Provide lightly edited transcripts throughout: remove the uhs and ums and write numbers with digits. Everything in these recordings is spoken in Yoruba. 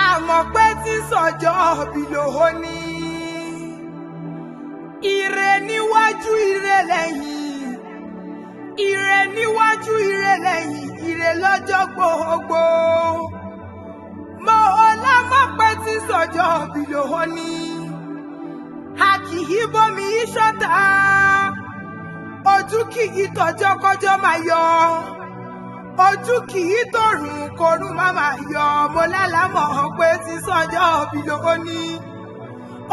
àmọ́ pé tí sọjọ́ bí lówó ní ire níwájú ire lẹ́yìn, ire níwájú ire lẹ́yìn, ire lọ́jọ́ gbogbo. Mo lámọ̀ pé tí sọjọ́ bí lówó ní a kì í bomi ìṣọ́ta, ojú kì í tọjọ́ kọjọ́ máa yọ, ojú kì í tòrùn korún máa yọ. Mo lálámọ̀ pé tí sọjọ́ bí lówó ní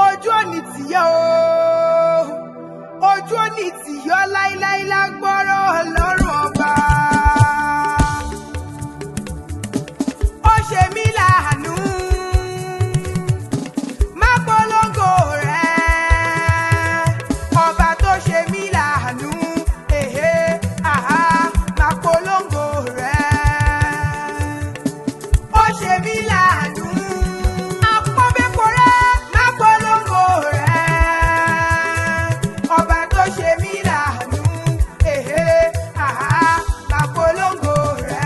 ojú òní tìyẹ́ o, ojú òní tìyọ́ láíláí lágbọ́rọ̀ Ọlọ́run ọba. Ó ṣe mí láàánú, má polongo rẹ̀, ọba tó ṣe mí láàánú, má polongo rẹ̀. Ó ṣe mí láàánú, àpọ́nbẹ́kọ̀rẹ́, má polongo rẹ̀, ọba tó ṣe mí láàánú, má polongo rẹ̀.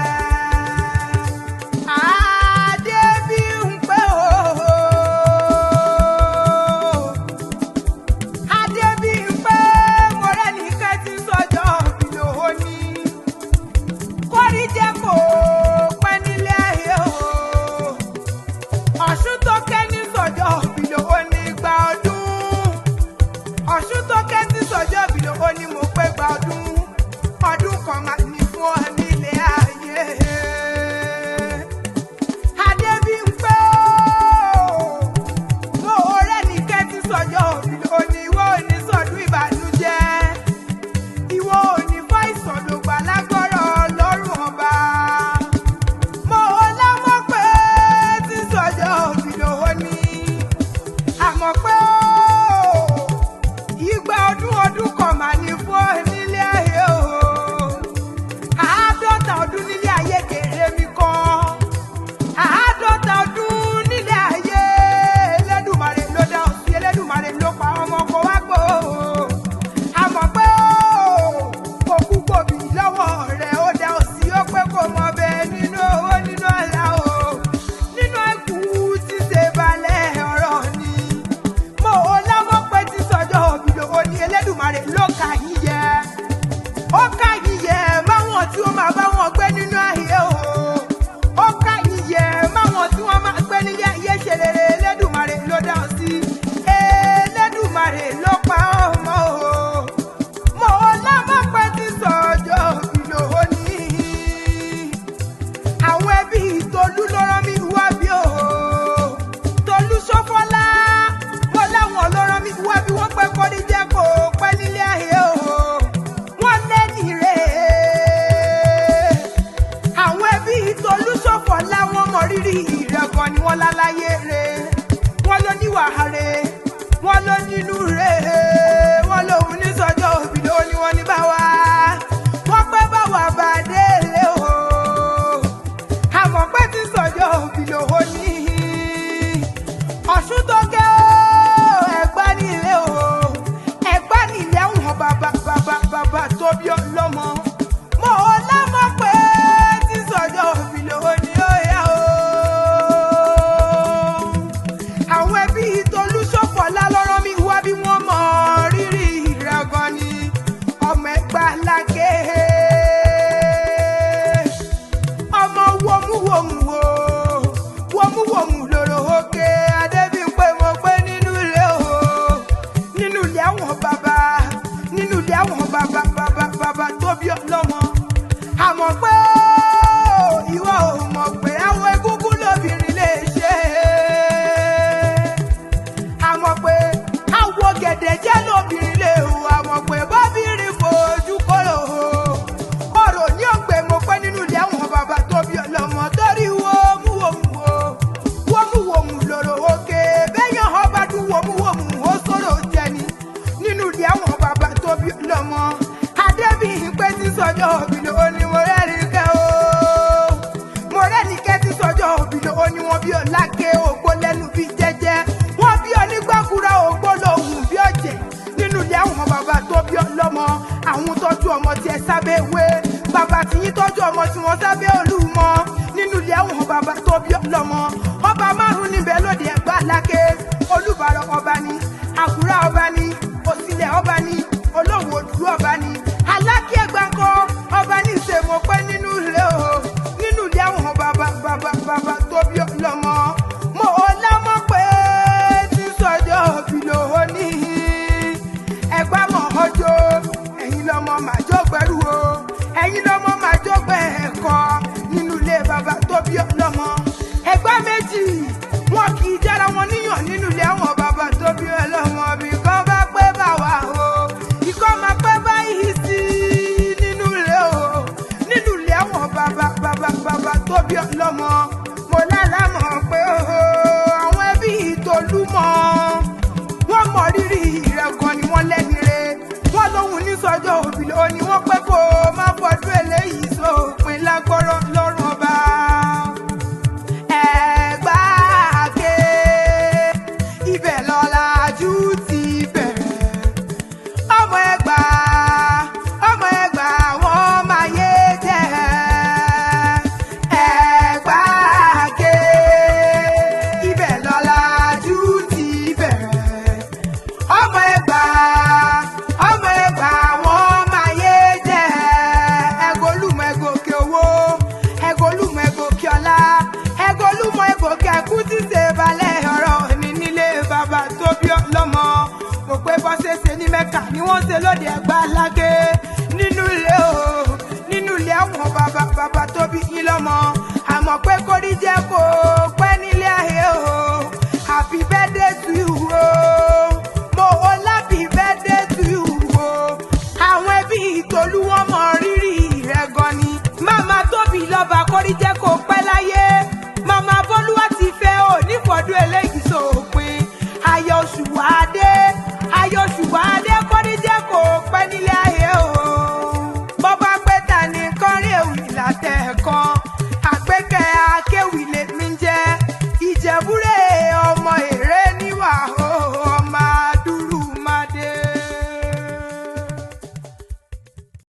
Wọ́n ló nínú rẹ̀, wọ́n lòun ní sọjọ́ òbí ló ní wọ́n ní bá wa, wọ́n pẹ́ bá wà bá délé o. Àmọ́ pé tí sọjọ́ òbí lówó ní Ọ̀ṣun tó gé o, Ẹ̀gbá nílé o, Ẹ̀gbá nílé àwọn bàbá tó bí ọlọ́mọ. Mo lámọ̀ pé tí sọjọ́ òbí lówó ní ó yá o. Àwọn ẹbí Tolúṣọ̀fọ̀ lálọ́rọ́ mi wá bí wọ́n mọ rírì rẹ̀ gan ni. Ọmọ Ẹ̀gbá lágé, ọmọ wòmúwòmù o, wòmúwòmù lòrò òkè. Adébímpé mo pé nínú ilé o, nínú ilé àwọn bàbá, nínú ilé àwọn bàbá tó bí ọlọ́mọ. Àmọ́ pé ìwọ ò mọ̀ pé àwọn egúngún lóbìnrin lè ṣe. Àmọ́ pé àwọn gẹ̀dẹ̀ jẹ́ lóbìnrin lè hù. Àmọ́ pé bóbìnrin fojú kóró o, ọ̀rọ̀ ní ògbé mo pé nínú ilé àwọn bàbá tó bí ọlọ́mọ. Torí wòmúwòmù o, wòmúwòmù lòrò òkè. Béèyàn ọba dún wòmúwòmù ó sọ̀rọ̀ jẹni nínú ilé àwọn bàbá tó bí ọlọ́mọ. Adébímpé tí sọjọ́ òbí ló ní mo rẹ́rìí kẹ́ o, mo rẹ́rìí kẹ́ tí sọjọ́ òbí ló ní wọ́n bí ọ̀làkẹ́ ògbó lẹ́nu bí jẹ́jẹ́, wọ́n bí onígbàkúrà ògbó lòun bí ọ̀jẹ̀ nínú ilé àwọn bàbá tó bí ọlọ́mọ. Àwọn tọ́jú ọmọ tiẹ̀ sábẹ́ ìwé bàbá tí yín tọ́jú ọmọ tí wọ́n sábẹ́ Olúmọ nínú ilé àwọn bàbá tó bí ọlọ́mọ ọba márùn-ún níbẹ̀ lóde Ẹ̀gbá Aláké Olúbàrọ̀ ọba ni Àkúrà ọba ni Òsìlẹ̀ ọba ni Olówó Òdú ọba ni Aláké Ẹ̀gbá ńkọ́ ọba ní ìṣèmọ̀pẹ́ nínú ilé àwọn bàbá tó bí ọlọ́mọ mo ò lámọ́ pé tí sọ́jọ́ òbí lòó ní Ẹ̀gbá mọ̀ ọjọ́ ẹ̀yin lọ́mọ màjọ́ gbẹ́rù o ẹ̀yin lọ́mọ màjọ́ gbẹ́ ẹ̀kọ́ nínú ilé bàbá tó bí ọlọ́mọ Ẹ̀gbá méjì wọn kì í jára wọn níyàn nínú ilé àwọn bàbá tó bí ọlọ́mọ bí kò bá pẹ́ bá wà o ikọ́ máa pẹ́ báyìí sí nínú ilé o nínú ilé àwọn bàbá tó bí ọlọ́mọ mo lálàmọ̀ pé àwọn ẹbí Tolúmọ wọ́n mọ rírì rẹ̀ gan ni wọ́n lẹ́ni re wọ́n lóhun ní sọ́jọ́ òbí ló ní wọ́n pẹ́ kó má fọdún eléyìí sópin lágbọ́rọ̀ lọ́rùn ọba. Ẹ̀gbá Aké ibẹ̀ lọ́làjú ti bẹ̀rẹ̀ ọmọ Ẹ̀gbá wọ́n máa yé jẹ́ Ẹ̀gbá Aké ibẹ̀ lọ́làjú ti bẹ̀rẹ̀ ọmọ Ẹ̀gbá wọ́n máa yé jẹ́ Ẹ̀gọ́lùmọ̀ ẹ̀gòkè owó Ẹ̀gọ́lùmọ̀ ẹ̀gòkè ọlá Ẹ̀gọ́lùmọ̀ ẹ̀gòkè ẹ̀kú tí ṣe balẹ̀ ọ̀rọ̀ ní nílé bàbá tó bí ọlọ́mọ mo pé bọ́ ṣeṣe ní Mẹ́kà ni wọ́n ṣe lóde Ẹ̀gbá Aláké nínú ilé àwọn bàbá tó bí yín lọ́mọ àmọ́ pé kórí jẹ́ kó